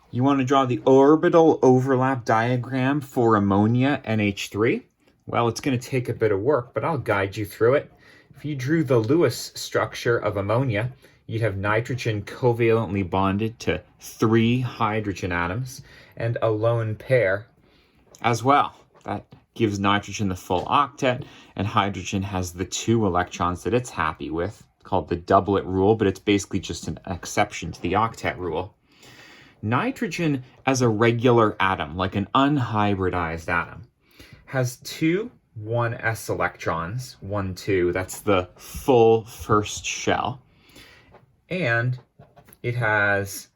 You want to draw the orbital overlap diagram for ammonia NH3? Well, it's going to take a bit of work, but I'll guide you through it. If you drew the Lewis structure of ammonia, you'd have nitrogen covalently bonded to 3 hydrogen atoms and a lone pair as well. That gives nitrogen the full octet, and hydrogen has the 2 electrons that it's happy with, called the doublet rule, but it's basically just an exception to the octet rule. Nitrogen as a regular atom, like an unhybridized atom, has 2 1s electrons, 1, 2, that's the full first shell, and it has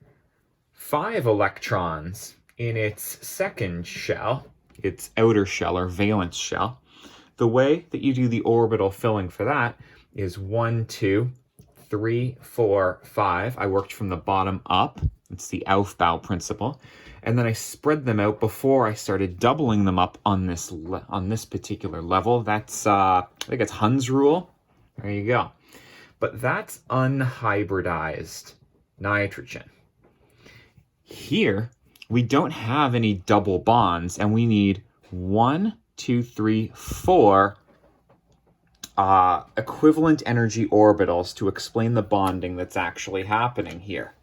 5 electrons in its second shell, its outer shell or valence shell. The way that you do the orbital filling for that is 1, 2, 3, 4, 5. I worked from the bottom up. It's the Aufbau principle. And then I spread them out before I started doubling them up on this particular level. That's, I think it's Hund's rule. There you go. But that's unhybridized nitrogen. Here, we don't have any double bonds, and we need 1, 2, 3, 4 equivalent energy orbitals to explain the bonding that's actually happening here.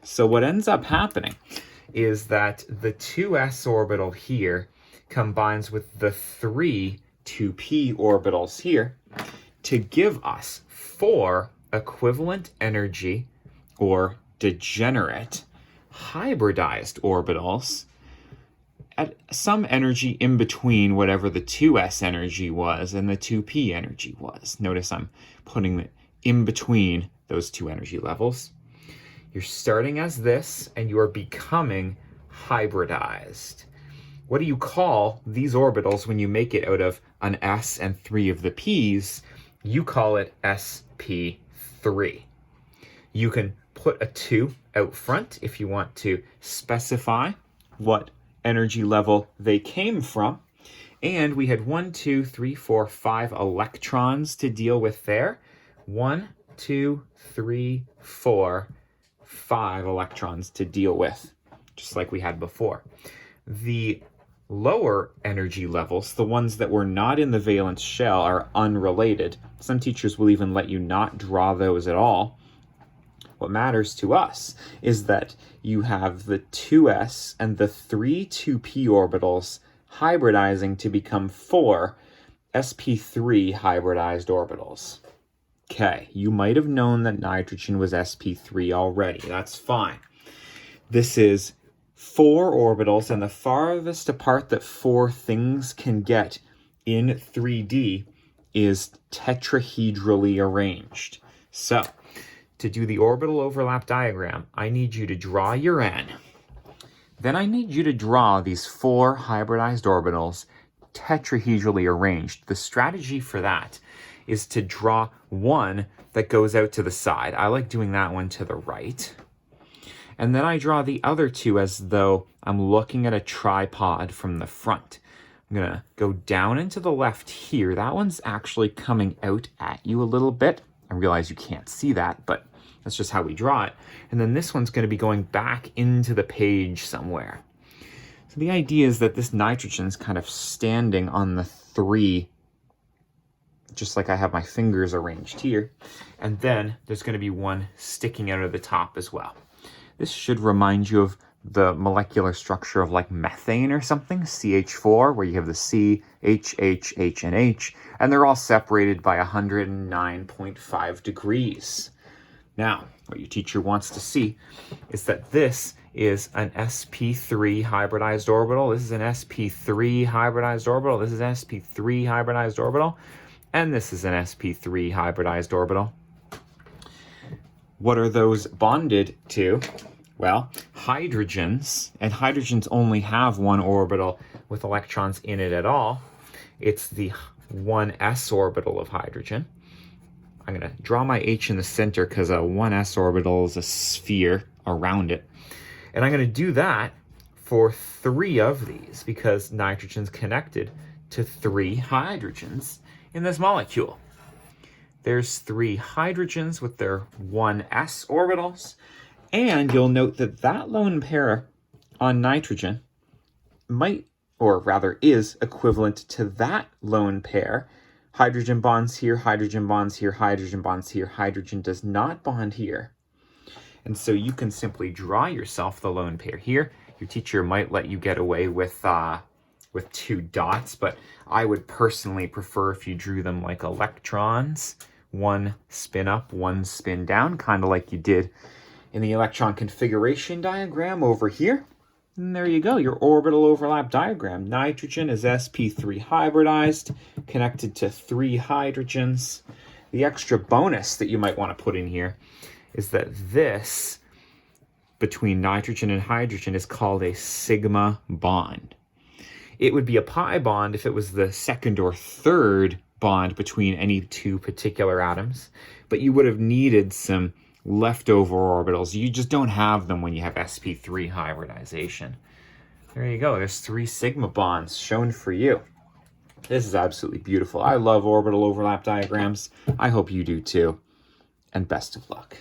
So what ends up happening is that the 2s orbital here combines with the 3 2p orbitals here to give us 4 equivalent energy or degenerate hybridized orbitals at some energy in between whatever the 2s energy was and the 2p energy was. Notice I'm putting it in between those 2 energy levels. You're starting as this, and you are becoming hybridized. What do you call these orbitals when you make it out of an s and 3 of the p's? You call it sp3. You can put a 2 out front if you want to specify what energy level they came from. And we had 1, 2, 3, 4, 5 electrons to deal with there. 1, 2, 3, 4, 5 electrons to deal with, just like we had before. The lower energy levels, the ones that were not in the valence shell, are unrelated. Some teachers will even let you not draw those at all. What matters to us is that you have the 2s and the 3 2p orbitals hybridizing to become 4 sp3 hybridized orbitals. Okay, you might have known that nitrogen was sp3 already. That's fine. This is 4 orbitals, and the farthest apart that 4 things can get in 3D is tetrahedrally arranged. So, to do the orbital overlap diagram, I need you to draw your N. Then I need you to draw these 4 hybridized orbitals tetrahedrally arranged. The strategy for that is to draw one that goes out to the side. I like doing that one to the right. And then I draw the other 2 as though I'm looking at a tripod from the front. I'm going to go down into the left here. That one's actually coming out at you a little bit. I realize you can't see that, but that's just how we draw it. And then this one's going to be going back into the page somewhere. So the idea is that this nitrogen's kind of standing on the 3, just like I have my fingers arranged here. And then there's going to be one sticking out of the top as well. This should remind you of the molecular structure of like methane or something, CH4, where you have the C, H, H, H, and H, and they're all separated by 109.5 degrees. Now, what your teacher wants to see is that this is an sp3 hybridized orbital, this is an sp3 hybridized orbital, this is sp3 hybridized orbital, and this is an sp3 hybridized orbital. What are those bonded to? Well, hydrogens, and hydrogens only have 1 orbital with electrons in it at all. It's the 1s orbital of hydrogen. I'm going to draw my H in the center because a 1s orbital is a sphere around it. And I'm going to do that for 3 of these because nitrogen's connected to 3 hydrogens in this molecule. There's 3 hydrogens with their 1s orbitals. And you'll note that that lone pair on nitrogen might, or rather is, equivalent to that lone pair. Hydrogen bonds here, hydrogen bonds here, hydrogen bonds here. Hydrogen does not bond here. And so you can simply draw yourself the lone pair here. Your teacher might let you get away with 2 dots, but I would personally prefer if you drew them like electrons. 1 spin up, 1 spin down, kind of like you did in the electron configuration diagram over here. And there you go, your orbital overlap diagram. Nitrogen is sp3 hybridized, connected to 3 hydrogens. The extra bonus that you might want to put in here is that this between nitrogen and hydrogen is called a sigma bond. It would be a pi bond if it was the second or third bond between any 2 particular atoms, but you would have needed some leftover orbitals. You just don't have them when you have sp3 hybridization. There you go. There's 3 sigma bonds shown for you. This is absolutely beautiful. I love orbital overlap diagrams. I hope you do too. And best of luck.